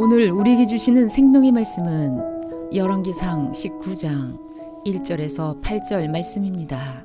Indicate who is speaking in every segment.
Speaker 1: 오늘 우리에게 주시는 생명의 말씀은 열왕기상 19장 1절에서 8절 말씀입니다.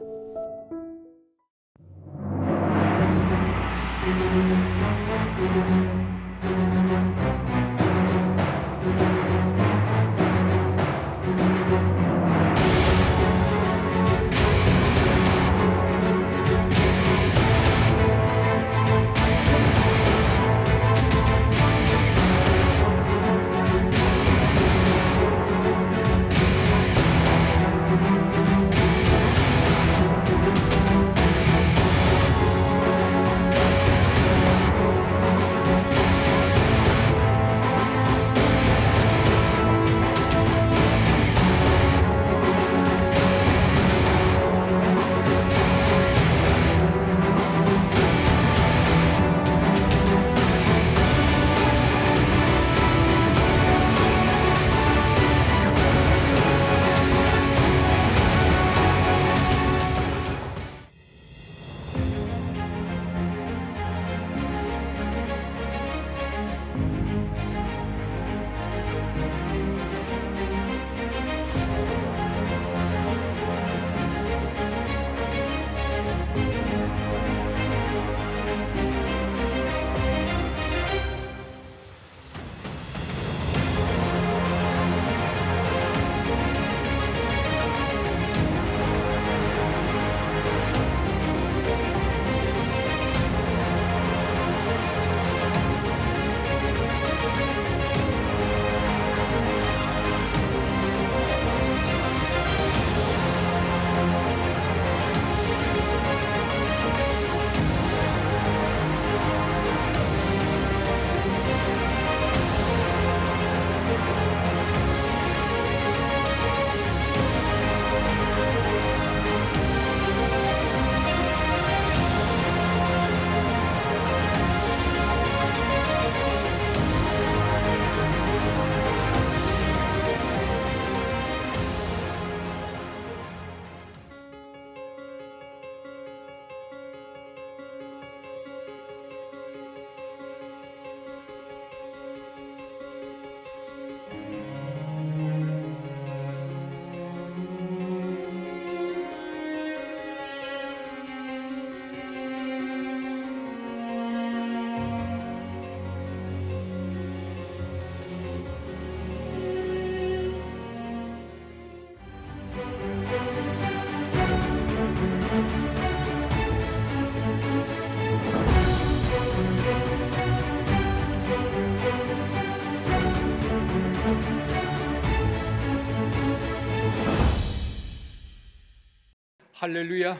Speaker 2: 할렐루야.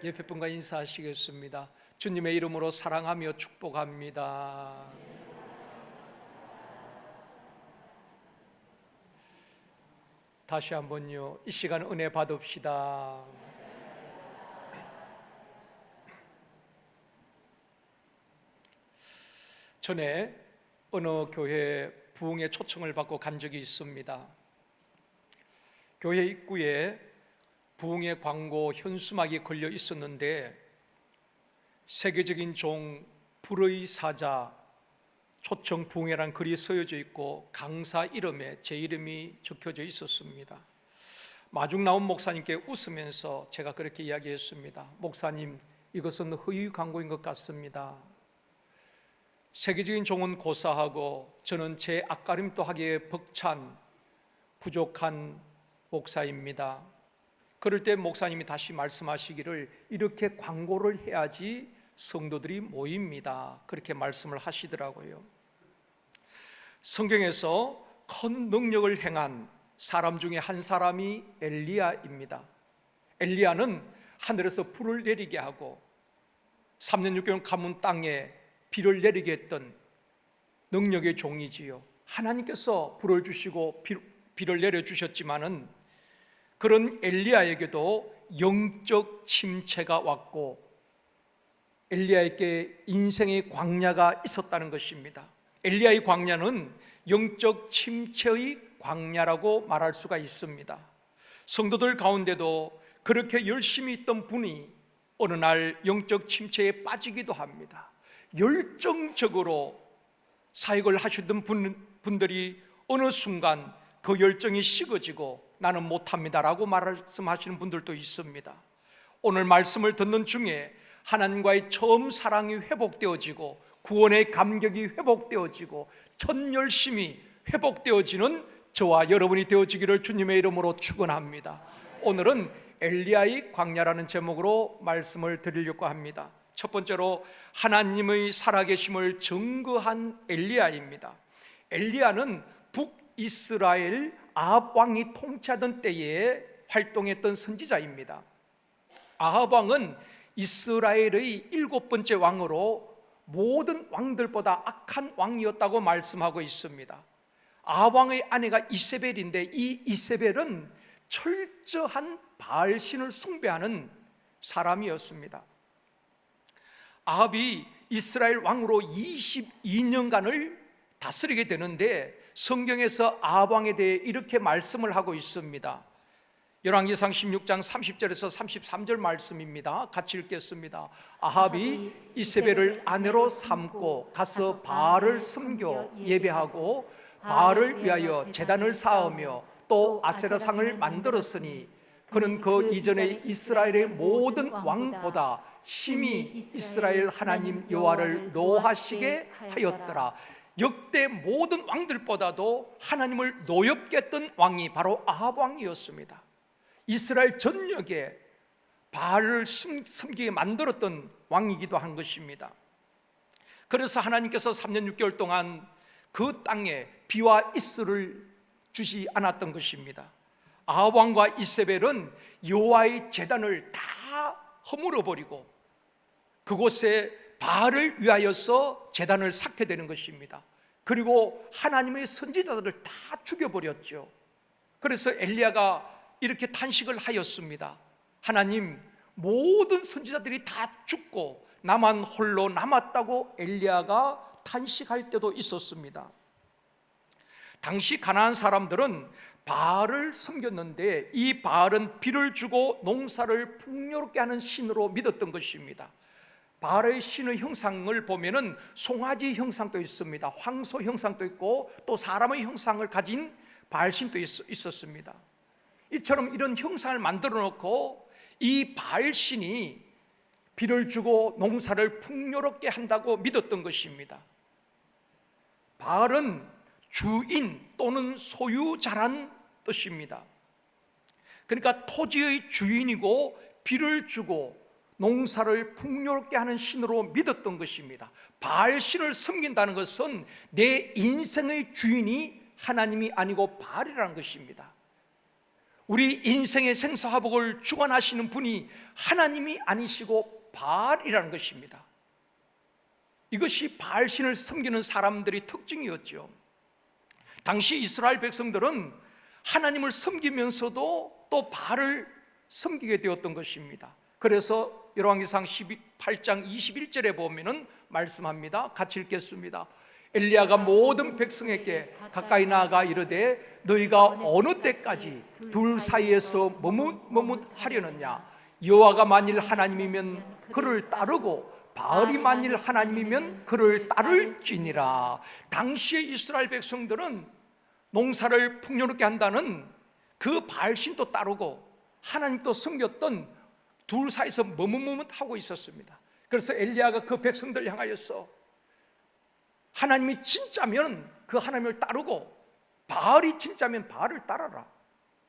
Speaker 2: 옆에 분과 인사하시겠습니다. 주님의 이름으로 사랑하며 축복합니다. 다시 한번요, 이 시간 은혜 받읍시다. 전에 어느 교회 부흥의 초청을 받고 간 적이 있습니다. 교회 입구에 부흥의 광고 현수막이 걸려 있었는데 세계적인 종 불의 사자 초청 부흥회란 글이 쓰여져 있고 강사 이름에 제 이름이 적혀져 있었습니다. 마중 나온 목사님께 웃으면서 제가 그렇게 이야기했습니다. 목사님, 이것은 허위 광고인 것 같습니다. 세계적인 종은 고사하고 저는 제 앞가림도 하기에 벅찬 부족한 목사입니다. 그럴 때 목사님이 다시 말씀하시기를 이렇게 광고를 해야지 성도들이 모입니다. 그렇게 말씀을 하시더라고요. 성경에서 큰 능력을 행한 사람 중에 한 사람이 엘리야입니다. 엘리야는 하늘에서 불을 내리게 하고 3년 6개월 가문 땅에 비를 내리게 했던 능력의 종이지요. 하나님께서 불을 주시고 비를 내려주셨지만은 그런 엘리야에게도 영적 침체가 왔고 엘리야에게 인생의 광야가 있었다는 것입니다. 엘리야의 광야는 영적 침체의 광야라고 말할 수가 있습니다. 성도들 가운데도 그렇게 열심히 있던 분이 어느 날 영적 침체에 빠지기도 합니다. 열정적으로 사역을 하시던 분들이 어느 순간 그 열정이 식어지고 나는 못합니다라고 말씀하시는 분들도 있습니다. 오늘 말씀을 듣는 중에 하나님과의 처음 사랑이 회복되어지고 구원의 감격이 회복되어지고 첫 열심이 회복되어지는 저와 여러분이 되어지기를 주님의 이름으로 축원합니다. 오늘은 엘리야의 광야라는 제목으로 말씀을 드리려고 합니다. 첫 번째로 하나님의 살아계심을 증거한 엘리야입니다. 엘리야는 북이스라엘 아합 왕이 통치하던 때에 활동했던 선지자입니다. 아합 왕은 이스라엘의 7번째 왕으로 모든 왕들보다 악한 왕이었다고 말씀하고 있습니다. 아합 왕의 아내가 이세벨인데 이 이세벨은 철저한 바알신을 숭배하는 사람이었습니다. 아합이 이스라엘 왕으로 22년간을 다스리게 되는데 성경에서 아합 왕에 대해 이렇게 말씀을 하고 있습니다. 열왕기상 16장 30절에서 33절 말씀입니다. 같이 읽겠습니다. 아합이 이세벨을 아내로 삼고 가서 바알을 섬겨 예배하고 바알을 위하여 제단을 쌓으며 또 아세라상을 만들었으니 그는 그 이전에 이스라엘의 모든 왕보다 심히 이스라엘 하나님 여호와를 노하시게 하였더라. 역대 모든 왕들보다도 하나님을 노엽게 했던 왕이 바로 아합 왕이었습니다. 이스라엘 전역에 바알을 섬기게 만들었던 왕이기도 한 것입니다. 그래서 하나님께서 3년 6개월 동안 그 땅에 비와 이슬을 주지 않았던 것입니다. 아합 왕과 이세벨은 여호와의 제단을 다 허물어 버리고 그곳에 바알을 위하여서 제단을 쌓게 되는 것입니다. 그리고 하나님의 선지자들을 다 죽여버렸죠. 그래서 엘리야가 이렇게 탄식을 하였습니다. 하나님, 모든 선지자들이 다 죽고 나만 홀로 남았다고 엘리야가 탄식할 때도 있었습니다. 당시 가나안 사람들은 바알을 섬겼는데 이 바알은 비를 주고 농사를 풍요롭게 하는 신으로 믿었던 것입니다. 바알의 신의 형상을 보면은 송아지 형상도 있습니다. 황소 형상도 있고 또 사람의 형상을 가진 바알신도 있었습니다. 이처럼 이런 형상을 만들어 놓고 이 바알신이 비를 주고 농사를 풍요롭게 한다고 믿었던 것입니다. 바알은 주인 또는 소유자란 뜻입니다. 그러니까 토지의 주인이고 비를 주고 농사를 풍요롭게 하는 신으로 믿었던 것입니다. 바알신을 섬긴다는 것은 내 인생의 주인이 하나님이 아니고 바알이라는 것입니다. 우리 인생의 생사화복을 주관하시는 분이 하나님이 아니시고 바알이라는 것입니다. 이것이 바알신을 섬기는 사람들의 특징이었죠. 당시 이스라엘 백성들은 하나님을 섬기면서도 또 바알을 섬기게 되었던 것입니다. 그래서 열왕기상 18장 21절에 보면은 말씀합니다. 같이 읽겠습니다. 엘리야가 모든 백성에게 가까이 나아가 이르되 너희가 어느 때까지 둘 사이에서 머뭇머뭇하려느냐. 여호와가 만일 하나님이면 그를 따르고 바알이 만일 하나님이면 그를 따를지니라. 당시의 이스라엘 백성들은 농사를 풍요롭게 한다는 그 바알신도 따르고 하나님도 섬겼던 둘 사이에서 머뭇머뭇하고 있었습니다. 그래서 엘리야가 그 백성들 향하여서 하나님이 진짜면 그 하나님을 따르고 바알이 진짜면 바알을 따라라.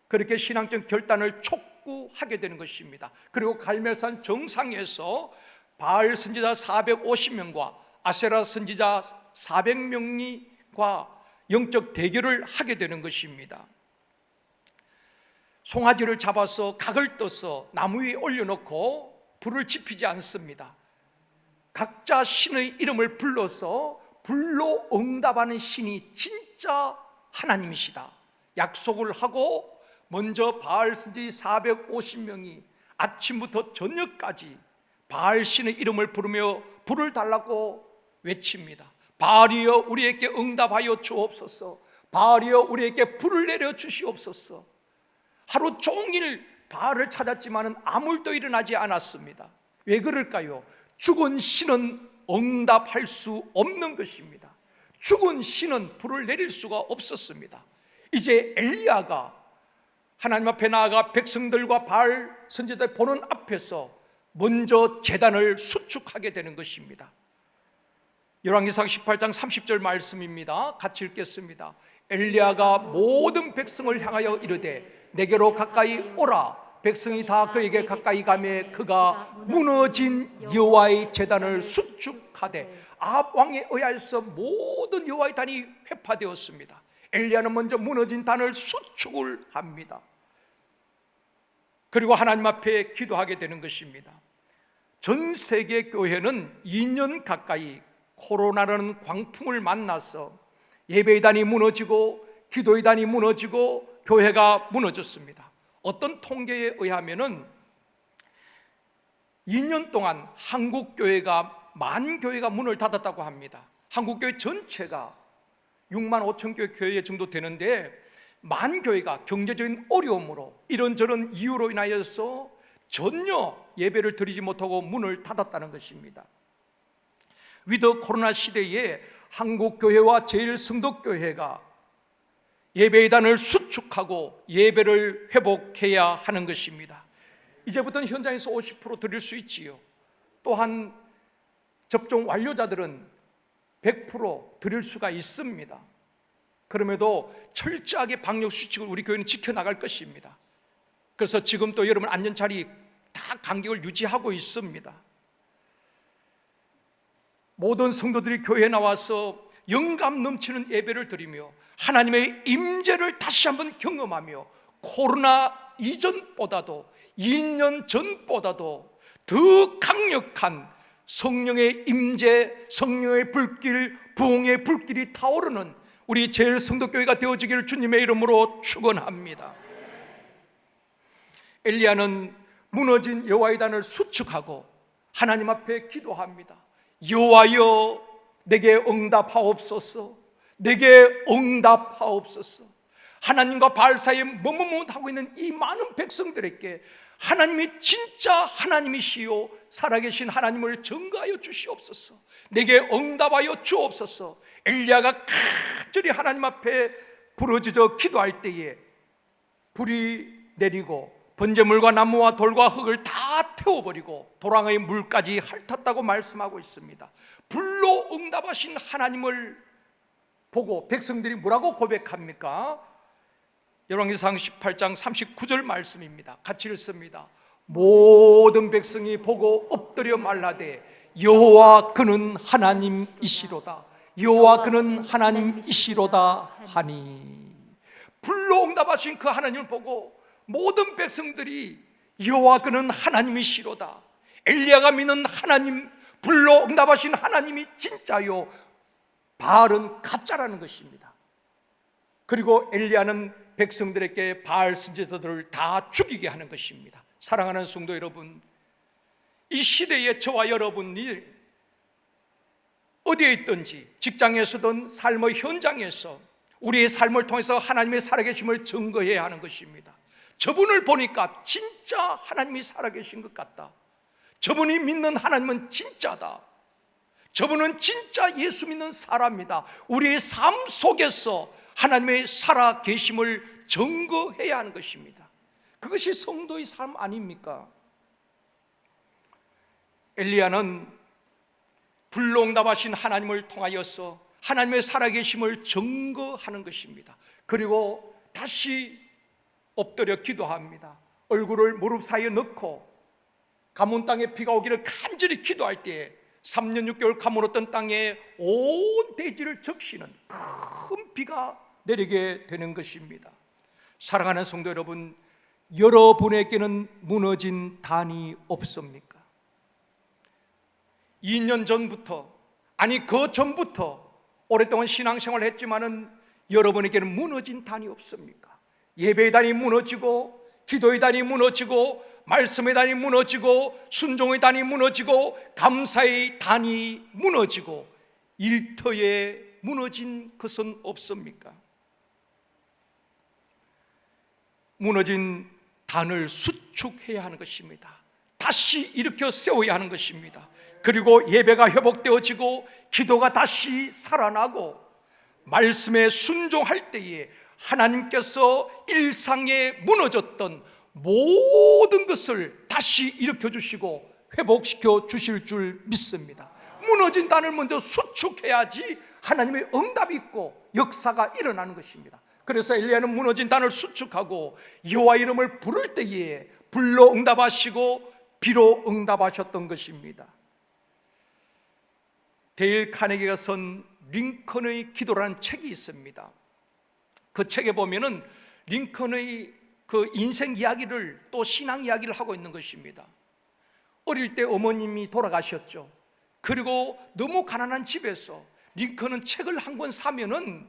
Speaker 2: 그렇게 신앙적 결단을 촉구하게 되는 것입니다. 그리고 갈멜산 정상에서 바알 선지자 450명과 아세라 선지자 400명과 영적 대결을 하게 되는 것입니다. 송아지를 잡아서 각을 떠서 나무 위에 올려놓고 불을 지피지 않습니다. 각자 신의 이름을 불러서 불로 응답하는 신이 진짜 하나님이시다 약속을 하고 먼저 바알 선지 450명이 아침부터 저녁까지 바알 신의 이름을 부르며 불을 달라고 외칩니다. 바알이여 우리에게 응답하여 주옵소서. 바알이여 우리에게 불을 내려 주시옵소서. 하루 종일 바알을 찾았지만 아무 일도 일어나지 않았습니다. 왜 그럴까요? 죽은 신은 응답할 수 없는 것입니다. 죽은 신은 불을 내릴 수가 없었습니다. 이제 엘리야가 하나님 앞에 나아가 백성들과 바알 선지자들 보는 앞에서 먼저 제단을 수축하게 되는 것입니다. 열왕기상 18장 30절 말씀입니다. 같이 읽겠습니다. 엘리야가 모든 백성을 향하여 이르되 내게로 가까이 오라. 백성이 다 그에게 가까이 가매 그가 무너진 여호와의 제단을 수축하되 아합 왕에 의하여서 모든 여호와의 단이 회파되었습니다. 엘리야는 먼저 무너진 단을 수축을 합니다. 그리고 하나님 앞에 기도하게 되는 것입니다. 전 세계 교회는 2년 가까이 코로나라는 광풍을 만나서 예배의 단이 무너지고 기도의 단이 무너지고 교회가 무너졌습니다. 어떤 통계에 의하면은 2년 동안 한국 교회가 10,000교회가 문을 닫았다고 합니다. 한국 교회 전체가 6만 5천 교회 정도 되는데 10,000교회가 경제적인 어려움으로 이런저런 이유로 인하여서 전혀 예배를 드리지 못하고 문을 닫았다는 것입니다. 위드 코로나 시대에 한국 교회와 제일성덕교회가 예배의 단을 수축하고 예배를 회복해야 하는 것입니다. 이제부터는 현장에서 50% 드릴 수 있지요. 또한 접종 완료자들은 100% 드릴 수가 있습니다. 그럼에도 철저하게 방역 수칙을 우리 교회는 지켜나갈 것입니다. 그래서 지금 또 여러분 안전자리 다 간격을 유지하고 있습니다. 모든 성도들이 교회에 나와서 영감 넘치는 예배를 드리며 하나님의 임재를 다시 한번 경험하며 코로나 이전보다도 2년 전보다도 더 강력한 성령의 임재, 성령의 불길, 부흥의 불길이 타오르는 우리 제일성덕교회가 되어지기를 주님의 이름으로 축원합니다. 엘리야는 무너진 여호와의 단을 수축하고 하나님 앞에 기도합니다. 여호와여 내게 응답하옵소서. 내게 응답하옵소서. 하나님과 바알 사이에 머뭇머뭇하고 있는 이 많은 백성들에게 하나님이 진짜 하나님이시요 살아계신 하나님을 증거하여 주시옵소서. 내게 응답하여 주옵소서. 엘리야가 간절히 하나님 앞에 부르짖어 기도할 때에 불이 내리고 번제물과 나무와 돌과 흙을 다 태워버리고 도랑의 물까지 핥았다고 말씀하고 있습니다. 불로 응답하신 하나님을 보고 백성들이 뭐라고 고백합니까? 열왕기상 18장 39절 말씀입니다. 같이 읽습니다. 모든 백성이 보고 엎드려 말하되 여호와 그는 하나님이시로다. 여호와 그는 하나님이시로다 하니. 불로 응답하신 그 하나님을 보고 모든 백성들이 여호와 그는 하나님이시로다. 엘리야가 믿는 하나님, 불로 응답하신 하나님이 진짜요 바알은 가짜라는 것입니다. 그리고 엘리야는 백성들에게 바알 선지자들을 다 죽이게 하는 것입니다. 사랑하는 성도 여러분, 이 시대에 저와 여러분이 어디에 있든지 직장에서든 삶의 현장에서 우리의 삶을 통해서 하나님의 살아계심을 증거해야 하는 것입니다. 저분을 보니까 진짜 하나님이 살아계신 것 같다. 저분이 믿는 하나님은 진짜다. 저분은 진짜 예수 믿는 사람이다. 우리의 삶 속에서 하나님의 살아계심을 증거해야 하는 것입니다. 그것이 성도의 삶 아닙니까? 엘리야는 불로 응답하신 하나님을 통하여서 하나님의 살아계심을 증거하는 것입니다. 그리고 다시 엎드려 기도합니다. 얼굴을 무릎 사이에 넣고 가문 땅에 비가 오기를 간절히 기도할 때에 3년 6개월 가물었던 땅에 온 대지를 적시는 큰 비가 내리게 되는 것입니다. 사랑하는 성도 여러분, 여러분에게는 무너진 단이 없습니까? 2년 전부터, 아니 그 전부터 오랫동안 신앙생활을 했지만은 여러분에게는 무너진 단이 없습니까? 예배의 단이 무너지고, 기도의 단이 무너지고, 말씀의 단이 무너지고, 순종의 단이 무너지고, 감사의 단이 무너지고, 일터에 무너진 것은 없습니까? 무너진 단을 수축해야 하는 것입니다. 다시 일으켜 세워야 하는 것입니다. 그리고 예배가 회복되어지고 기도가 다시 살아나고 말씀에 순종할 때에 하나님께서 일상에 무너졌던 모든 것을 다시 일으켜 주시고 회복시켜 주실 줄 믿습니다. 무너진 단을 먼저 수축해야지 하나님의 응답이 있고 역사가 일어나는 것입니다. 그래서 엘리야는 무너진 단을 수축하고 여호와 이름을 부를 때에 불로 응답하시고 비로 응답하셨던 것입니다. 데일 카네기가 쓴 링컨의 기도라는 책이 있습니다. 그 책에 보면은 링컨의 그 인생 이야기를 또 신앙 이야기를 하고 있는 것입니다. 어릴 때 어머님이 돌아가셨죠. 그리고 너무 가난한 집에서 링컨은 책을 한 권 사면은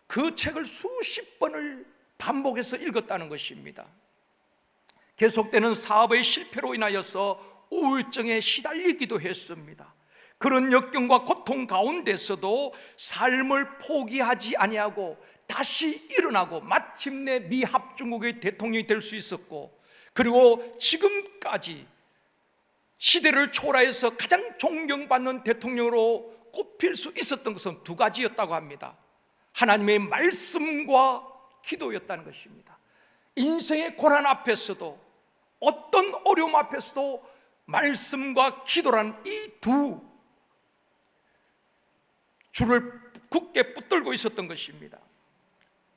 Speaker 2: 그 책을 수십 번을 반복해서 읽었다는 것입니다. 계속되는 사업의 실패로 인하여서 우울증에 시달리기도 했습니다. 그런 역경과 고통 가운데서도 삶을 포기하지 아니하고 다시 일어나고 마침내 미 합중국의 대통령이 될 수 있었고, 그리고 지금까지 시대를 초월해서 가장 존경받는 대통령으로 꼽힐 수 있었던 것은 두 가지였다고 합니다. 하나님의 말씀과 기도였다는 것입니다. 인생의 고난 앞에서도 어떤 어려움 앞에서도 말씀과 기도라는 이 두 줄을 굳게 붙들고 있었던 것입니다.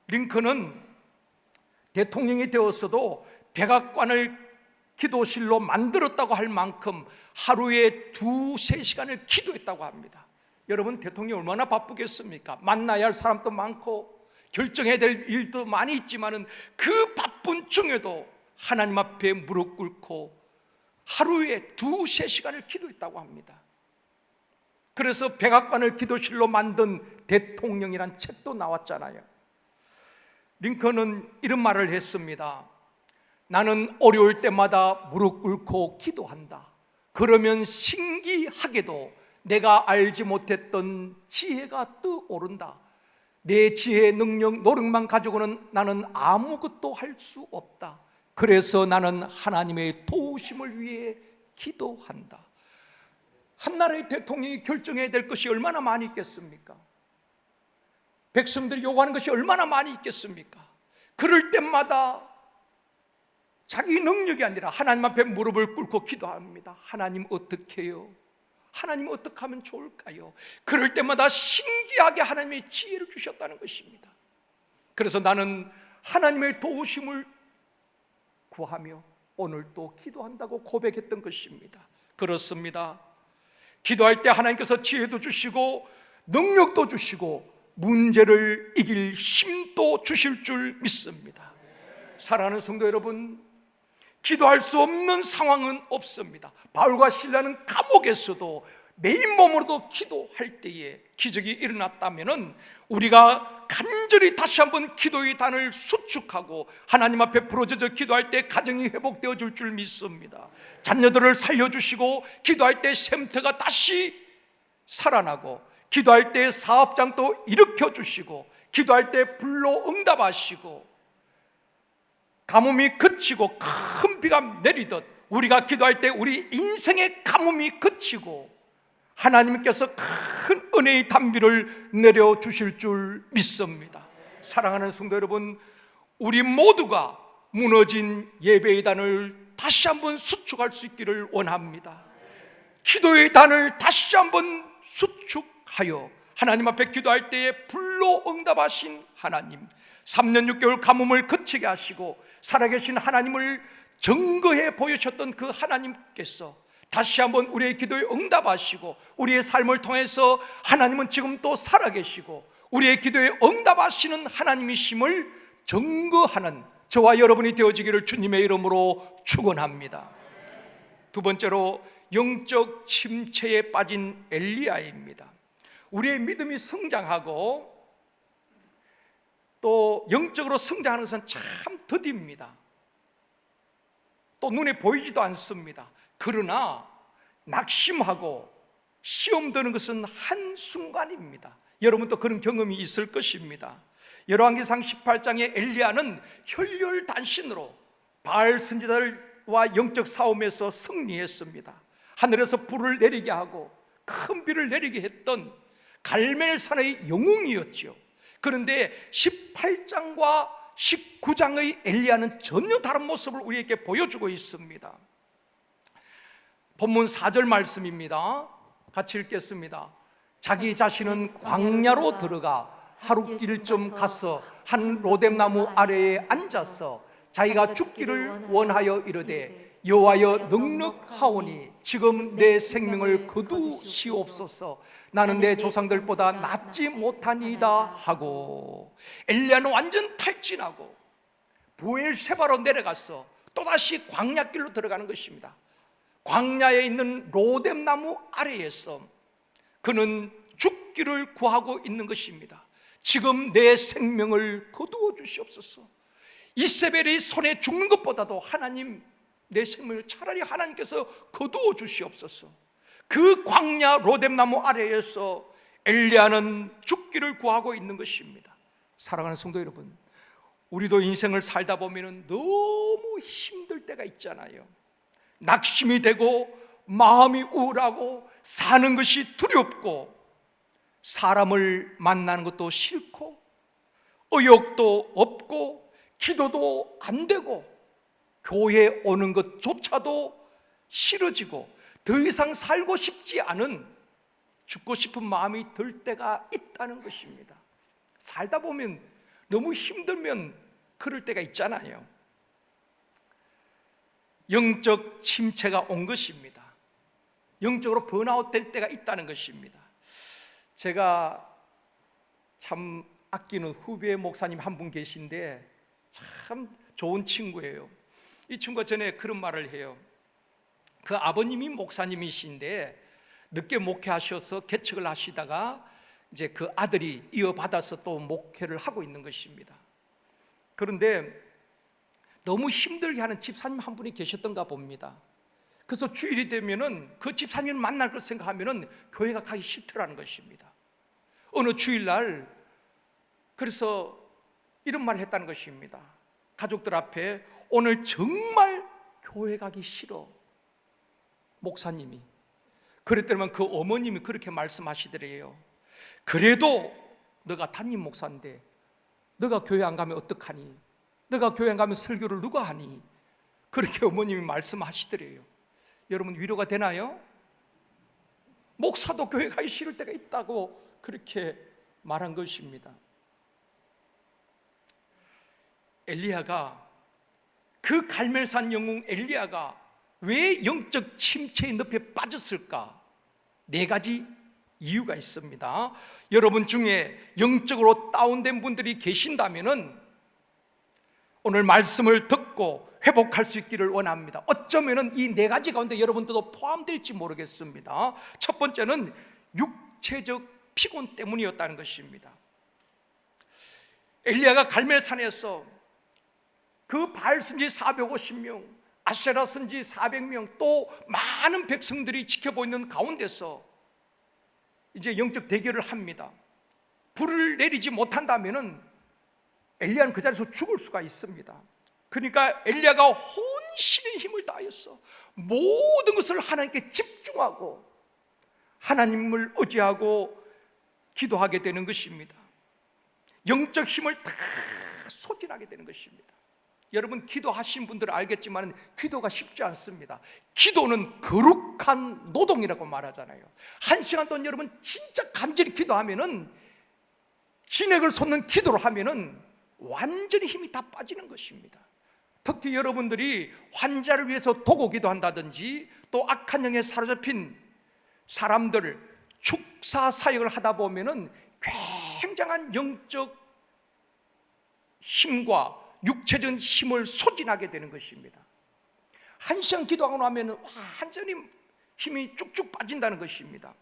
Speaker 2: 링컨은 대통령이 되었어도 백악관을 기도실로 만들었다고 할 만큼 하루에 2-3시간을 기도했다고 합니다. 여러분, 대통령이 얼마나 바쁘겠습니까? 만나야 할 사람도 많고 결정해야 될 일도 많이 있지만은 그 바쁜 중에도 하나님 앞에 무릎 꿇고 하루에 2-3시간을 기도했다고 합니다. 그래서 백악관을 기도실로 만든 대통령이란 책도 나왔잖아요. 링컨은 이런 말을 했습니다. 나는 어려울 때마다 무릎 꿇고 기도한다. 그러면 신기하게도 내가 알지 못했던 지혜가 떠오른다. 내 지혜, 능력, 노력만 가지고는 나는 아무것도 할 수 없다. 그래서 나는 하나님의 도우심을 위해 기도한다. 한 나라의 대통령이 결정해야 될 것이 얼마나 많이 있겠습니까? 백성들이 요구하는 것이 얼마나 많이 있겠습니까? 그럴 때마다 자기 능력이 아니라 하나님 앞에 무릎을 꿇고 기도합니다. 하나님 어떻게 해요? 하나님 어떻게 하면 좋을까요? 그럴 때마다 신기하게 하나님의 지혜를 주셨다는 것입니다. 그래서 나는 하나님의 도우심을 구하며 오늘 또 기도한다고 고백했던 것입니다. 그렇습니다. 기도할 때 하나님께서 지혜도 주시고 능력도 주시고 문제를 이길 힘도 주실 줄 믿습니다. 사랑하는 성도 여러분, 기도할 수 없는 상황은 없습니다. 바울과 실라는 감옥에서도 메인 몸으로도 기도할 때에 기적이 일어났다면 우리가 간절히 다시 한번 기도의 단을 수축하고 하나님 앞에 부르짖어 기도할 때 가정이 회복되어 줄 줄 믿습니다. 자녀들을 살려주시고 기도할 때 샘터가 다시 살아나고 기도할 때 사업장도 일으켜 주시고 기도할 때 불로 응답하시고 가뭄이 그치고 큰 비가 내리듯 우리가 기도할 때 우리 인생의 가뭄이 그치고 하나님께서 큰 은혜의 단비를 내려주실 줄 믿습니다. 사랑하는 성도 여러분, 우리 모두가 무너진 예배의 단을 다시 한번 수축할 수 있기를 원합니다. 기도의 단을 다시 한번 수축하여 하나님 앞에 기도할 때에 불로 응답하신 하나님, 3년 6개월 가뭄을 그치게 하시고 살아계신 하나님을 증거해 보여주셨던 그 하나님께서 다시 한번 우리의 기도에 응답하시고 우리의 삶을 통해서 하나님은 지금 또 살아계시고 우리의 기도에 응답하시는 하나님이심을 증거하는 저와 여러분이 되어지기를 주님의 이름으로 축원합니다. 두 번째로 영적 침체에 빠진 엘리야입니다. 우리의 믿음이 성장하고 또 영적으로 성장하는 것은 참 더딥니다. 또 눈에 보이지도 않습니다. 그러나 낙심하고 시험 드는 것은 한순간입니다. 여러분도 그런 경험이 있을 것입니다. 열왕기상 18장에 엘리야는 혈혈단신으로 바알 선지자들과 영적 싸움에서 승리했습니다. 하늘에서 불을 내리게 하고 큰 비를 내리게 했던 갈멜산의 영웅이었죠. 그런데 18장과 19장의 엘리야는 전혀 다른 모습을 우리에게 보여주고 있습니다. 본문 4절 말씀입니다. 같이 읽겠습니다. 자기 자신은 광야로 들어가 하룻길쯤 가서 한 로뎀나무 아래에 앉아서 자기가 죽기를 원하여 이르되 여호와여 넉넉하오니 지금 내 생명을 거두시옵소서. 나는 내 조상들보다 낫지 못하니이다 하고, 엘리야는 완전 탈진하고 부엘세바로 내려가서 또다시 광야길로 들어가는 것입니다. 광야에 있는 로뎀나무 아래에서 그는 죽기를 구하고 있는 것입니다. 지금 내 생명을 거두어 주시옵소서. 이세벨의 손에 죽는 것보다도 하나님, 내 생명을 차라리 하나님께서 거두어 주시옵소서. 그 광야 로뎀나무 아래에서 엘리야는 죽기를 구하고 있는 것입니다. 사랑하는 성도 여러분, 우리도 인생을 살다 보면 너무 힘들 때가 있잖아요. 낙심이 되고 마음이 우울하고 사는 것이 두렵고 사람을 만나는 것도 싫고 의욕도 없고 기도도 안 되고 교회에 오는 것조차도 싫어지고 더 이상 살고 싶지 않은, 죽고 싶은 마음이 들 때가 있다는 것입니다. 살다 보면 너무 힘들면 그럴 때가 있잖아요. 영적 침체가 온 것입니다. 영적으로 번아웃 될 때가 있다는 것입니다. 제가 참 아끼는 후배 목사님 한 분 계신데 참 좋은 친구예요. 이 친구가 전에 그런 말을 해요. 그 아버님이 목사님이신데 늦게 목회하셔서 개척을 하시다가 이제 그 아들이 이어받아서 또 목회를 하고 있는 것입니다. 그런데 너무 힘들게 하는 집사님 한 분이 계셨던가 봅니다. 그래서 주일이 되면은 그 집사님을 만날 걸 생각하면은 교회가 가기 싫더라는 것입니다. 어느 주일날 그래서 이런 말을 했다는 것입니다. 가족들 앞에 오늘 정말 교회 가기 싫어. 목사님이 그랬더니만 그 어머님이 그렇게 말씀하시더래요. 그래도 너가 담임 목사인데 너가 교회 안 가면 어떡하니? 너가 교회 안 가면 설교를 누가 하니? 그렇게 어머님이 말씀하시더래요. 여러분 위로가 되나요? 목사도 교회 가기 싫을 때가 있다고 그렇게 말한 것입니다. 엘리야가, 그 갈멜산 영웅 엘리야가 왜 영적 침체의 늪에 빠졌을까? 4가지 이유가 있습니다. 여러분 중에 영적으로 다운된 분들이 계신다면은 오늘 말씀을 듣고 회복할 수 있기를 원합니다. 어쩌면은 이 4가지 가운데 여러분들도 포함될지 모르겠습니다. 첫 번째는 육체적 피곤 때문이었다는 것입니다. 엘리야가 갈멜산에서 그 바알 선지 450명, 아세라 선지 400명, 또 많은 백성들이 지켜보는 가운데서 이제 영적 대결을 합니다. 불을 내리지 못한다면은 엘리야는 그 자리에서 죽을 수가 있습니다. 그러니까 엘리야가 혼신의 힘을 다했어. 모든 것을 하나님께 집중하고 하나님을 의지하고 기도하게 되는 것입니다. 영적 힘을 다 소진하게 되는 것입니다. 여러분 기도하신 분들은 알겠지만 기도가 쉽지 않습니다. 기도는 거룩한 노동이라고 말하잖아요. 1시간 동안 여러분 진짜 간절히 기도하면은, 진액을 쏟는 기도를 하면은 완전히 힘이 다 빠지는 것입니다. 특히 여러분들이 환자를 위해서 도고 기도한다든지 또 악한 영에 사로잡힌 사람들 축사 사역을 하다 보면은 굉장한 영적 힘과 육체적인 힘을 소진하게 되는 것입니다. 1시간 기도하고 나면 완전히 힘이 쭉쭉 빠진다는 것입니다.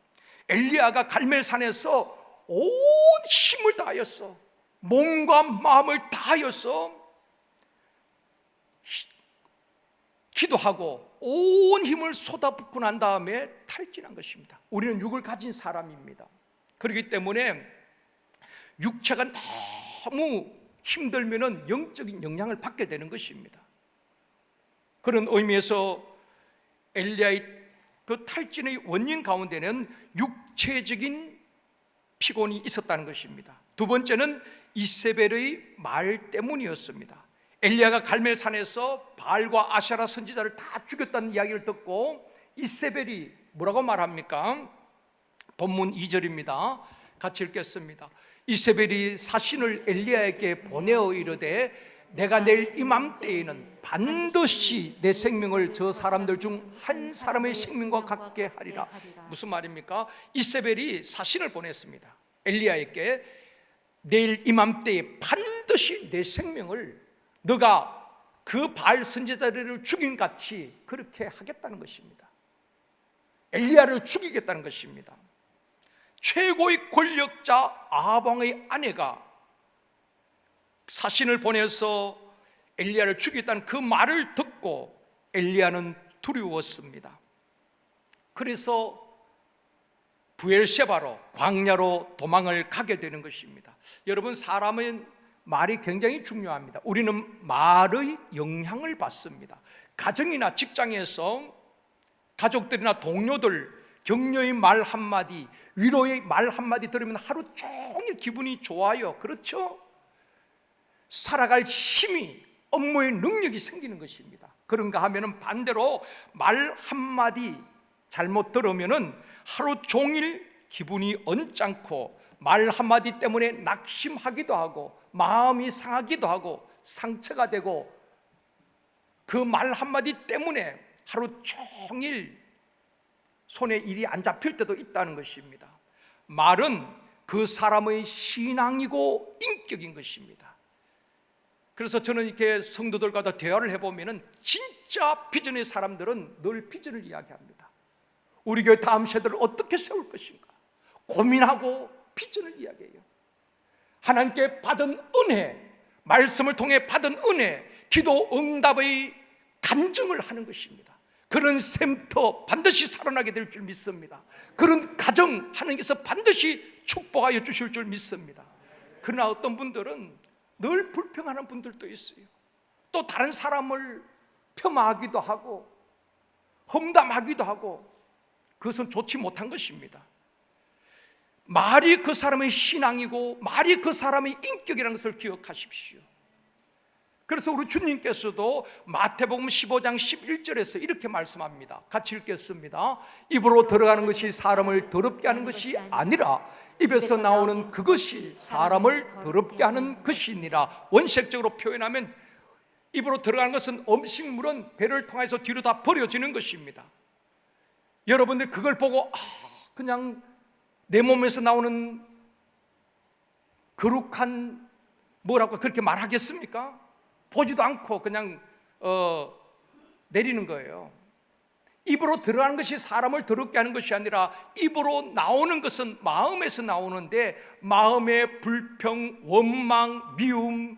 Speaker 2: 엘리야가 갈멜산에서 온 힘을 다하였어. 몸과 마음을 다하여서 기도하고 온 힘을 쏟아붓고 난 다음에 탈진한 것입니다. 우리는 육을 가진 사람입니다. 그렇기 때문에 육체가 너무 힘들면은 영적인 영향을 받게 되는 것입니다. 그런 의미에서 엘리야의 그 탈진의 원인 가운데는 육체적인 피곤이 있었다는 것입니다. 두 번째는 이세벨의 말 때문이었습니다. 엘리야가 갈멜산에서 바알과 아세라 선지자를 다 죽였다는 이야기를 듣고 이세벨이 뭐라고 말합니까? 본문 2절입니다. 같이 읽겠습니다. 이세벨이 사신을 엘리야에게 보내어 이르되 내가 내일 이맘때에는 반드시 내 생명을 저 사람들 중 한 사람의 생명과 같게 하리라. 무슨 말입니까? 이세벨이 사신을 보냈습니다. 엘리야에게 내일 이맘때에 반드시 내 생명을 너가 그 바알 선지자들을 죽인 같이 그렇게 하겠다는 것입니다. 엘리야를 죽이겠다는 것입니다. 최고의 권력자 아합 왕의 아내가 사신을 보내서 엘리야를 죽이겠다는 그 말을 듣고 엘리야는 두려웠습니다. 그래서 브엘세바로 광야로 도망을 가게 되는 것입니다. 여러분, 사람은 말이 굉장히 중요합니다. 우리는 말의 영향을 받습니다. 가정이나 직장에서 가족들이나 동료들 격려의 말 한마디, 위로의 말 한마디 들으면 하루 종일 기분이 좋아요. 그렇죠? 살아갈 힘이, 업무의 능력이 생기는 것입니다. 그런가 하면은 반대로 말 한마디 잘못 들으면은 하루 종일 기분이 언짢고 말 한마디 때문에 낙심하기도 하고 마음이 상하기도 하고 상처가 되고 그 말 한마디 때문에 하루 종일 손에 일이 안 잡힐 때도 있다는 것입니다. 말은 그 사람의 신앙이고 인격인 것입니다. 그래서 저는 이렇게 성도들과도 대화를 해보면 진짜 비전의 사람들은 늘 비전을 이야기합니다. 우리 교회 다음 세대를 어떻게 세울 것인가 고민하고 비전을 이야기해요. 하나님께 받은 은혜, 말씀을 통해 받은 은혜, 기도 응답의 간증을 하는 것입니다. 그런 샘터 반드시 살아나게 될 줄 믿습니다. 그런 가정 하나님께서 반드시 축복하여 주실 줄 믿습니다. 그러나 어떤 분들은 늘 불평하는 분들도 있어요. 또 다른 사람을 폄하하기도 하고 험담하기도 하고 그것은 좋지 못한 것입니다. 말이 그 사람의 신앙이고 말이 그 사람의 인격이라는 것을 기억하십시오. 그래서 우리 주님께서도 마태복음 15장 11절에서 이렇게 말씀합니다. 같이 읽겠습니다. 입으로 들어가는 것이 사람을 더럽게 하는 것이 아니라 입에서 나오는 그것이 사람을 더럽게 하는 것이니라. 원색적으로 표현하면 입으로 들어가는 것은 음식물은 배를 통해서 뒤로 다 버려지는 것입니다. 여러분들 그걸 보고 그냥 내 몸에서 나오는 거룩한 뭐라고 그렇게 말하겠습니까? 보지도 않고 그냥 내리는 거예요. 입으로 들어가는 것이 사람을 더럽게 하는 것이 아니라 입으로 나오는 것은 마음에서 나오는데 마음의 불평, 원망, 미움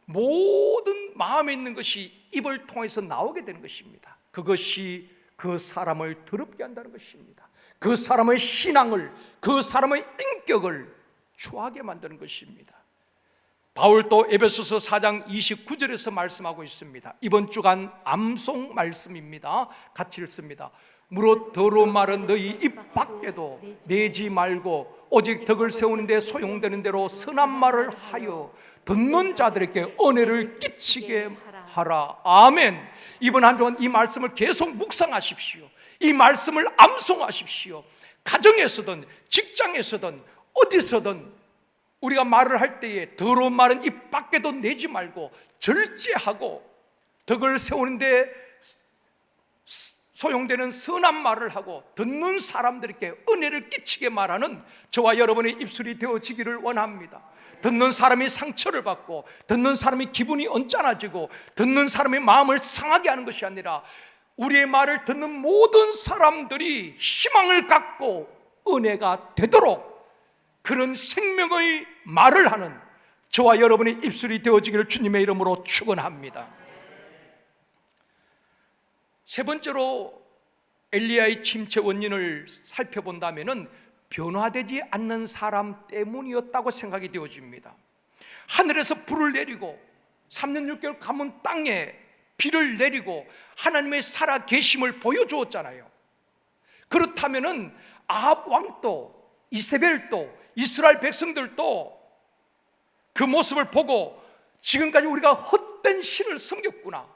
Speaker 2: 모든 마음에 있는 것이 입을 통해서 나오게 되는 것입니다. 그것이 그 사람을 더럽게 한다는 것입니다. 그 사람의 신앙을, 그 사람의 인격을 추하게 만드는 것입니다. 바울도 에베소서 4장 29절에서 말씀하고 있습니다. 이번 주간 암송 말씀입니다. 같이 읽습니다. 무릇 더러운 말은 너희 입 밖에도 내지 말고 오직 덕을 세우는 데 소용되는 대로 선한 말을 하여 듣는 자들에게 은혜를 끼치게 하라. 아멘. 이번 한 주간 이 말씀을 계속 묵상하십시오. 이 말씀을 암송하십시오. 가정에서든 직장에서든 어디서든 우리가 말을 할 때에 더러운 말은 입 밖에도 내지 말고 절제하고 덕을 세우는데 소용되는 선한 말을 하고 듣는 사람들에게 은혜를 끼치게 말하는 저와 여러분의 입술이 되어지기를 원합니다. 듣는 사람이 상처를 받고 듣는 사람이 기분이 언짢아지고 듣는 사람의 마음을 상하게 하는 것이 아니라 우리의 말을 듣는 모든 사람들이 희망을 갖고 은혜가 되도록 그런 생명의 말을 하는 저와 여러분의 입술이 되어지기를 주님의 이름으로 축원합니다. 세 번째로 엘리야의 침체 원인을 살펴본다면 변화되지 않는 사람 때문이었다고 생각이 되어집니다. 하늘에서 불을 내리고 3년 6개월 가문 땅에 비를 내리고 하나님의 살아 계심을 보여주었잖아요. 그렇다면 아합 왕도 이세벨도 이스라엘 백성들도 그 모습을 보고 지금까지 우리가 헛된 신을 섬겼구나,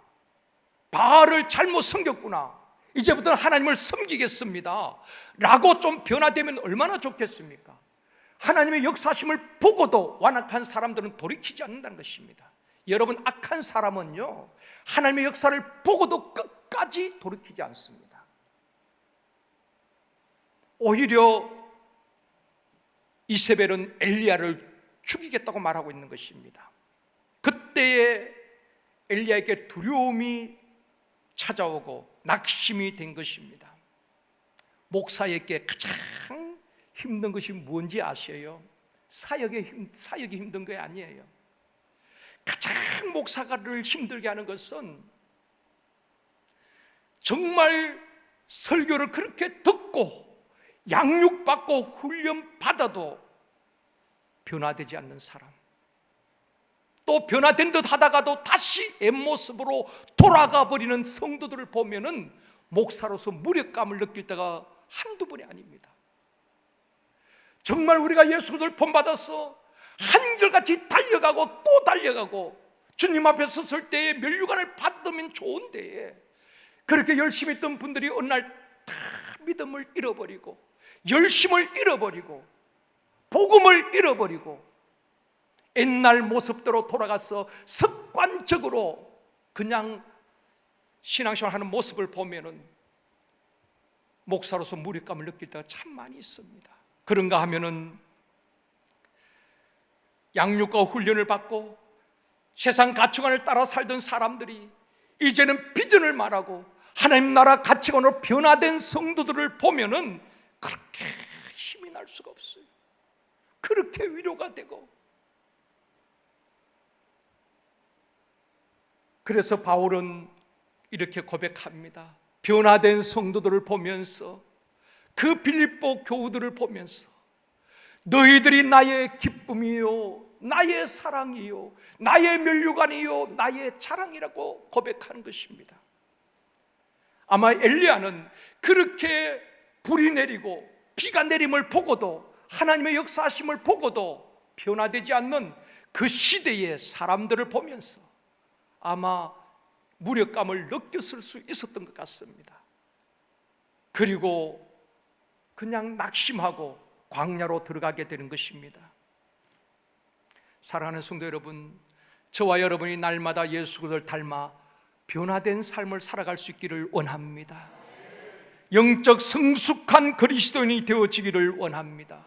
Speaker 2: 바알을 잘못 섬겼구나, 이제부터는 하나님을 섬기겠습니다 라고 좀 변화되면 얼마나 좋겠습니까? 하나님의 역사심을 보고도 완악한 사람들은 돌이키지 않는다는 것입니다. 여러분, 악한 사람은요, 하나님의 역사를 보고도 끝까지 돌이키지 않습니다. 오히려 이세벨은 엘리야를 죽이겠다고 말하고 있는 것입니다. 그때에 엘리야에게 두려움이 찾아오고 낙심이 된 것입니다. 목사에게 가장 힘든 것이 뭔지 아세요? 사역이 힘든 게 아니에요. 가장 목사가를 힘들게 하는 것은 정말 설교를 그렇게 듣고 양육받고 훈련받아도 변화되지 않는 사람, 또 변화된 듯 하다가도 다시 옛모습으로 돌아가 버리는 성도들을 보면은 목사로서 무력감을 느낄 때가 한두 번이 아닙니다. 정말 우리가 예수를 본받아서 한결같이 달려가고 또 달려가고 주님 앞에 섰을 때에 면류관을 받으면 좋은데, 그렇게 열심히 했던 분들이 어느 날 다 믿음을 잃어버리고 열심을 잃어버리고 복음을 잃어버리고 옛날 모습대로 돌아가서 습관적으로 그냥 신앙생활 하는 모습을 보면은 목사로서 무력감을 느낄 때가 참 많이 있습니다. 그런가 하면은 양육과 훈련을 받고 세상 가치관을 따라 살던 사람들이 이제는 비전을 말하고 하나님 나라 가치관으로 변화된 성도들을 보면은 그렇게 힘이 날 수가 없어요. 그렇게 위로가 되고. 그래서 바울은 이렇게 고백합니다. 변화된 성도들을 보면서, 그 빌립보 교우들을 보면서 너희들이 나의 기쁨이요, 나의 사랑이요, 나의 면류관이요, 나의 자랑이라고 고백하는 것입니다. 아마 엘리야는 그렇게 불이 내리고 비가 내림을 보고도, 하나님의 역사하심을 보고도 변화되지 않는 그 시대의 사람들을 보면서 아마 무력감을 느꼈을 수 있었던 것 같습니다. 그리고 그냥 낙심하고 광야로 들어가게 되는 것입니다. 사랑하는 성도 여러분, 저와 여러분이 날마다 예수 그리스도를 닮아 변화된 삶을 살아갈 수 있기를 원합니다. 영적 성숙한 그리스도인이 되어지기를 원합니다.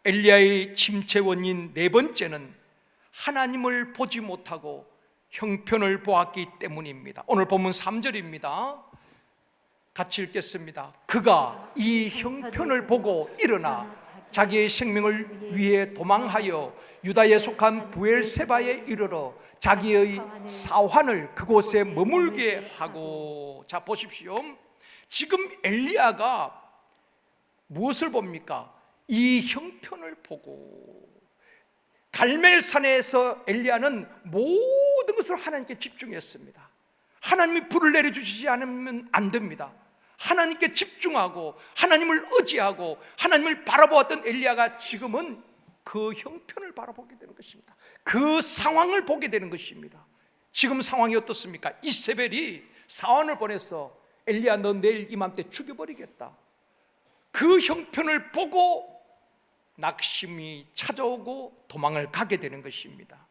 Speaker 2: 엘리야의 침체 원인 네 번째는 하나님을 보지 못하고 형편을 보았기 때문입니다. 오늘 본문 3절입니다. 같이 읽겠습니다. 그가 이 형편을 보고 일어나 자기의 생명을 위해 도망하여 유다에 속한 부엘세바에 이르러 자기의 사환을 그곳에 머물게 하고. 자, 보십시오. 지금 엘리야가 무엇을 봅니까? 이 형편을 보고. 갈멜산에서 엘리야는 모든 것을 하나님께 집중했습니다. 하나님이 불을 내려주시지 않으면 안 됩니다. 하나님께 집중하고 하나님을 의지하고 하나님을 바라보았던 엘리야가 지금은 그 형편을 바라보게 되는 것입니다. 그 상황을 보게 되는 것입니다. 지금 상황이 어떻습니까? 이세벨이 사원을 보내서 엘리야, 너 내일 이맘때 죽여버리겠다. 그 형편을 보고 낙심이 찾아오고 도망을 가게 되는 것입니다.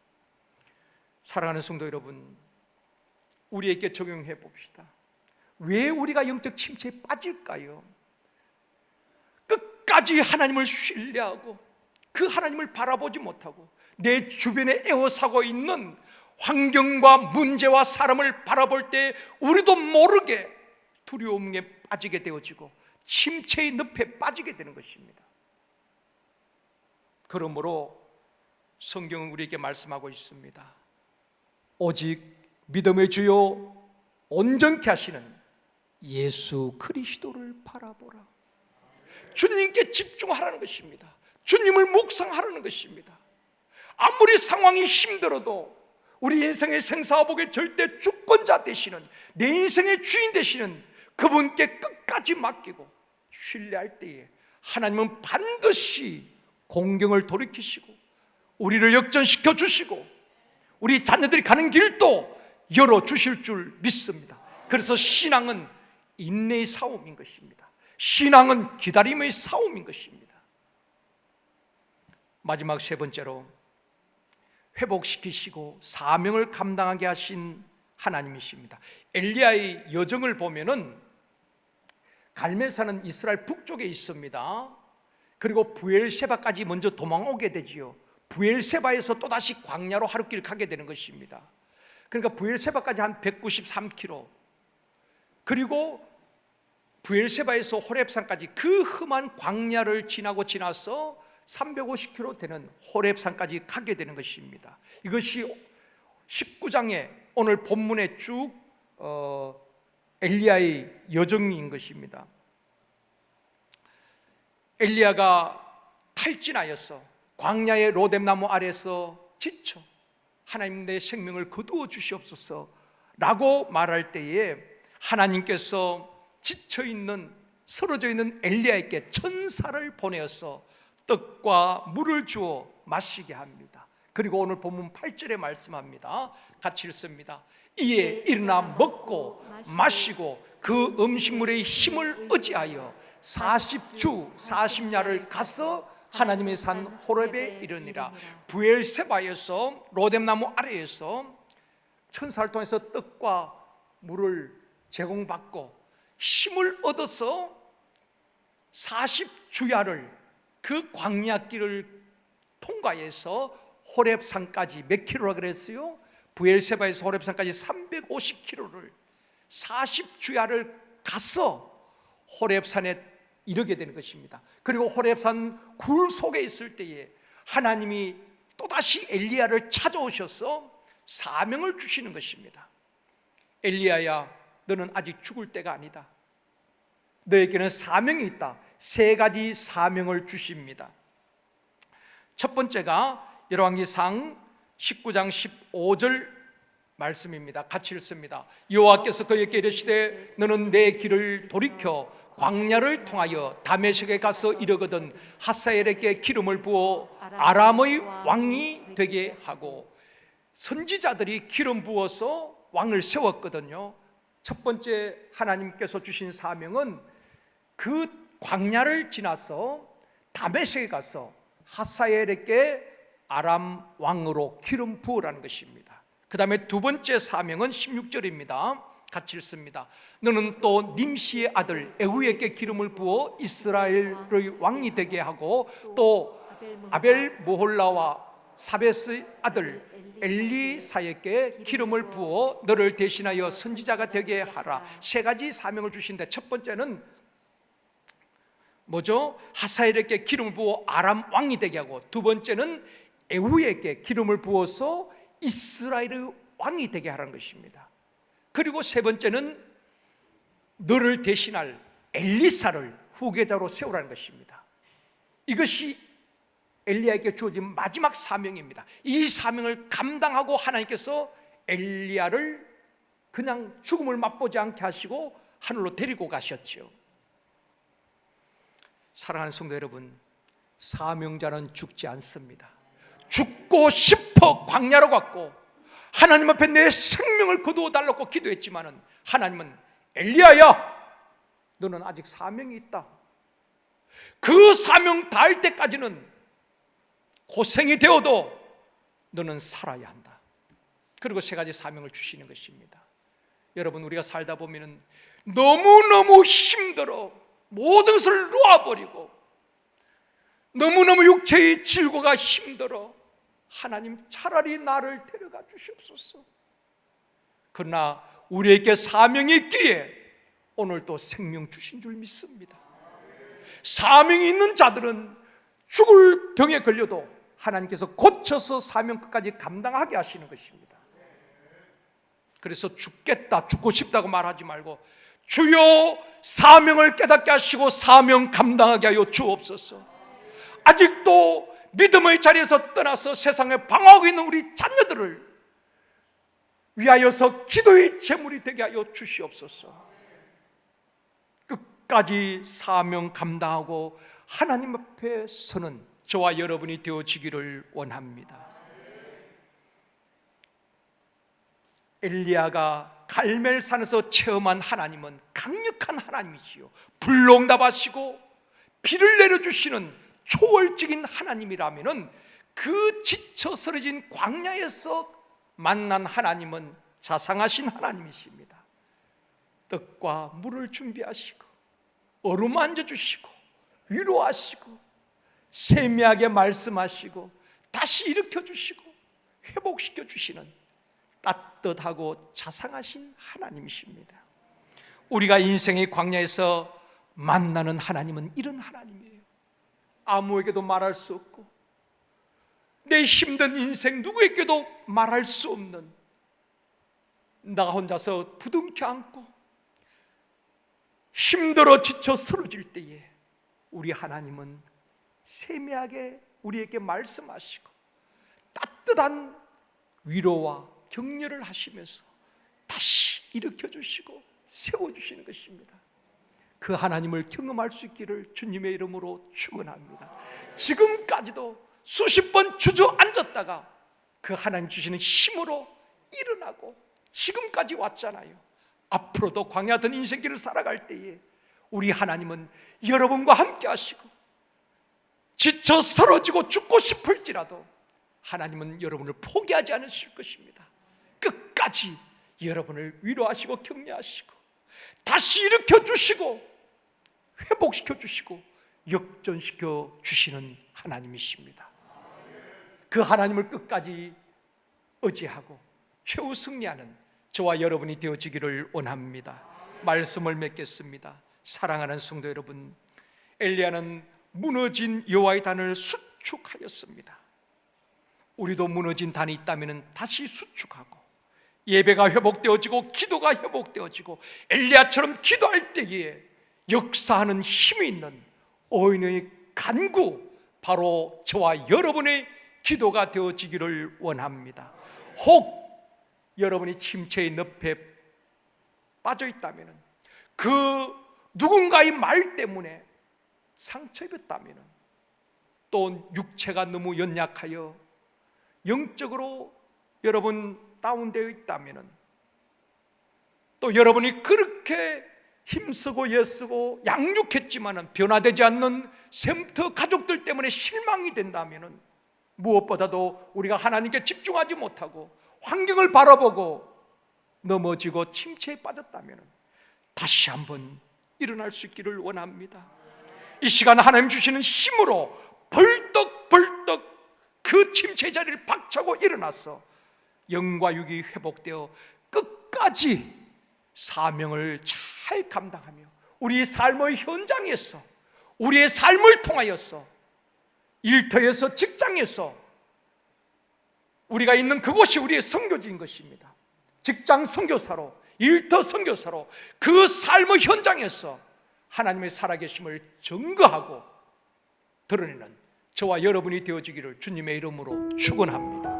Speaker 2: 사랑하는 성도 여러분, 우리에게 적용해 봅시다. 왜 우리가 영적 침체에 빠질까요? 끝까지 하나님을 신뢰하고 그 하나님을 바라보지 못하고 내 주변에 에워싸고 있는 환경과 문제와 사람을 바라볼 때 우리도 모르게 두려움에 빠지게 되어지고 침체의 늪에 빠지게 되는 것입니다. 그러므로 성경은 우리에게 말씀하고 있습니다. 오직 믿음의 주요 온전케 하시는 예수 그리스도를 바라보라. 주님께 집중하라는 것입니다. 주님을 묵상하라는 것입니다. 아무리 상황이 힘들어도 우리 인생의 생사복의 절대 주권자 되시는, 내 인생의 주인 되시는 그분께 끝까지 맡기고 신뢰할 때에 하나님은 반드시 공경을 돌이키시고 우리를 역전시켜 주시고 우리 자녀들이 가는 길도 열어주실 줄 믿습니다. 그래서 신앙은 인내의 싸움인 것입니다. 신앙은 기다림의 싸움인 것입니다. 마지막 세 번째로 회복시키시고 사명을 감당하게 하신 하나님이십니다. 엘리야의 여정을 보면은 갈멜산은 이스라엘 북쪽에 있습니다. 그리고 부엘세바까지 먼저 도망오게 되지요. 부엘세바에서 또다시 광야로 하룻길 가게 되는 것입니다. 그러니까 부엘세바까지 한 193km, 그리고 부엘세바에서 호렙산까지 그 험한 광야를 지나서 350km 되는 호렙산까지 가게 되는 것입니다. 이것이 19장에 오늘 본문에 쭉 엘리야의 여정인 것입니다. 엘리야가 탈진하여서 광야의 로뎀나무 아래서 지쳐 하나님 내 생명을 거두어 주시옵소서 라고 말할 때에 하나님께서 지쳐있는 쓰러져 있는 엘리야에게 천사를 보내어서 떡과 물을 주어 마시게 합니다. 그리고 오늘 본문 8절에 말씀합니다. 같이 읽습니다. 이에 일어나 먹고 마시고 그 음식물의 힘을 의지하여 40주 40야를 가서 하나님의 산 호렙에 이르니라. 부엘세바에서 로뎀나무 아래에서 천사를 통해서 떡과 물을 제공받고 힘을 얻어서 40주야를 그 광야길을 통과해서 호렙산까지 몇 킬로라 그랬어요? 부엘세바에서 호렙산까지 350km를 40주야를 가서 호렙산에 이르게 되는 것입니다. 그리고 호렙산 굴 속에 있을 때에 하나님이 또다시 엘리야를 찾아오셔서 사명을 주시는 것입니다. 엘리야야, 너는 아직 죽을 때가 아니다. 너에게는 사명이 있다. 세 가지 사명을 주십니다. 첫 번째가 열왕기상 19장 15절 말씀입니다. 같이 읽습니다. 여호와께서 그에게 이르시되 너는 내 길을 돌이켜 광야를 통하여 다메섹에 가서 이르거든 하사엘에게 기름을 부어 아람의 왕이 되게 하고, 선지자들이 기름 부어서 왕을 세웠거든요. 첫 번째 하나님께서 주신 사명은 그 광야를 지나서 다메섹에 가서 하사엘에게 아람 왕으로 기름 부으라는 것입니다. 그 다음에 두 번째 사명은 16절입니다. 같이 읽습니다. 너는 또 님시의 아들 에후에게 기름을 부어 이스라엘의 왕이 되게 하고, 또 아벨 모홀라와 사베스의 아들 엘리사에게 기름을 부어 너를 대신하여 선지자가 되게 하라. 세 가지 사명을 주신데, 첫 번째는 뭐죠? 하사엘에게 기름을 부어 아람 왕이 되게 하고, 두 번째는 에후에게 기름을 부어서 이스라엘의 왕이 되게 하라는 것입니다. 그리고 세 번째는 너를 대신할 엘리사를 후계자로 세우라는 것입니다. 이것이 엘리야에게 주어진 마지막 사명입니다. 이 사명을 감당하고 하나님께서 엘리야를 그냥 죽음을 맛보지 않게 하시고 하늘로 데리고 가셨죠. 사랑하는 성도 여러분, 사명자는 죽지 않습니다. 죽고 싶어 광야로 갔고 하나님 앞에 내 생명을 거두어 달라고 기도했지만은 하나님은 엘리야야, 너는 아직 사명이 있다. 그 사명 다할 때까지는 고생이 되어도 너는 살아야 한다. 그리고 세 가지 사명을 주시는 것입니다. 여러분, 우리가 살다 보면은 너무너무 힘들어 모든 것을 놓아버리고 너무너무 육체의 질고가 힘들어 하나님 차라리 나를 데려가 주시옵소서. 그러나 우리에게 사명이 있기에 오늘 또 생명 주신 줄 믿습니다. 사명이 있는 자들은 죽을 병에 걸려도 하나님께서 고쳐서 사명 끝까지 감당하게 하시는 것입니다. 그래서 죽겠다, 죽고 싶다고 말하지 말고 주여 사명을 깨닫게 하시고 사명 감당하게 하여 주옵소서. 아직도 믿음의 자리에서 떠나서 세상에 방황하고 있는 우리 자녀들을 위하여서 기도의 제물이 되게 하여 주시옵소서. 끝까지 사명 감당하고 하나님 앞에 서는 저와 여러분이 되어지기를 원합니다. 엘리야가 갈멜산에서 체험한 하나님은 강력한 하나님이시요, 불응답하시고 비를 내려주시는 초월적인 하나님이라면 그 지쳐 쓰러진 광야에서 만난 하나님은 자상하신 하나님이십니다. 떡과 물을 준비하시고 어루만져 주시고 위로하시고 세미하게 말씀하시고 다시 일으켜 주시고 회복시켜 주시는 따뜻하고 자상하신 하나님이십니다. 우리가 인생의 광야에서 만나는 하나님은 이런 하나님이에요. 아무에게도 말할 수 없고 내 힘든 인생 누구에게도 말할 수 없는, 나 혼자서 부둥켜 안고 힘들어 지쳐 쓰러질 때에 우리 하나님은 세미하게 우리에게 말씀하시고 따뜻한 위로와 격려를 하시면서 다시 일으켜 주시고 세워 주시는 것입니다. 그 하나님을 경험할 수 있기를 주님의 이름으로 축원합니다. 지금까지도 수십 번 주저앉았다가 그 하나님 주시는 힘으로 일어나고 지금까지 왔잖아요. 앞으로도 광야든 인생길을 살아갈 때에 우리 하나님은 여러분과 함께 하시고 지쳐 쓰러지고 죽고 싶을지라도 하나님은 여러분을 포기하지 않으실 것입니다. 끝까지 여러분을 위로하시고 격려하시고 다시 일으켜 주시고 회복시켜 주시고 역전시켜 주시는 하나님이십니다. 그 하나님을 끝까지 의지하고 최후 승리하는 저와 여러분이 되어지기를 원합니다. 말씀을 맺겠습니다. 사랑하는 성도 여러분, 엘리야는 무너진 여호와의 단을 수축하였습니다. 우리도 무너진 단이 있다면 다시 수축하고 예배가 회복되어지고 기도가 회복되어지고 엘리야처럼 기도할 때에 역사하는 힘이 있는 오인의 간구, 바로 저와 여러분의 기도가 되어지기를 원합니다. 혹 여러분이 침체의 늪에 빠져 있다면, 그 누군가의 말 때문에 상처 입었다면, 또 육체가 너무 연약하여 영적으로 여러분 다운되어 있다면, 또 여러분이 그렇게 힘쓰고 애쓰고 양육했지만 변화되지 않는 샘터 가족들 때문에 실망이 된다면, 무엇보다도 우리가 하나님께 집중하지 못하고 환경을 바라보고 넘어지고 침체에 빠졌다면 다시 한번 일어날 수 있기를 원합니다. 이 시간 하나님 주시는 힘으로 벌떡벌떡 그 침체 자리를 박차고 일어나서 영과 육이 회복되어 끝까지 사명을 잘 감당하며 우리 삶의 현장에서, 우리의 삶을 통하여서, 일터에서, 직장에서, 우리가 있는 그곳이 우리의 선교지인 것입니다. 직장 선교사로, 일터 선교사로 그 삶의 현장에서 하나님의 살아계심을 증거하고 드러내는 저와 여러분이 되어지기를 주님의 이름으로 축원합니다.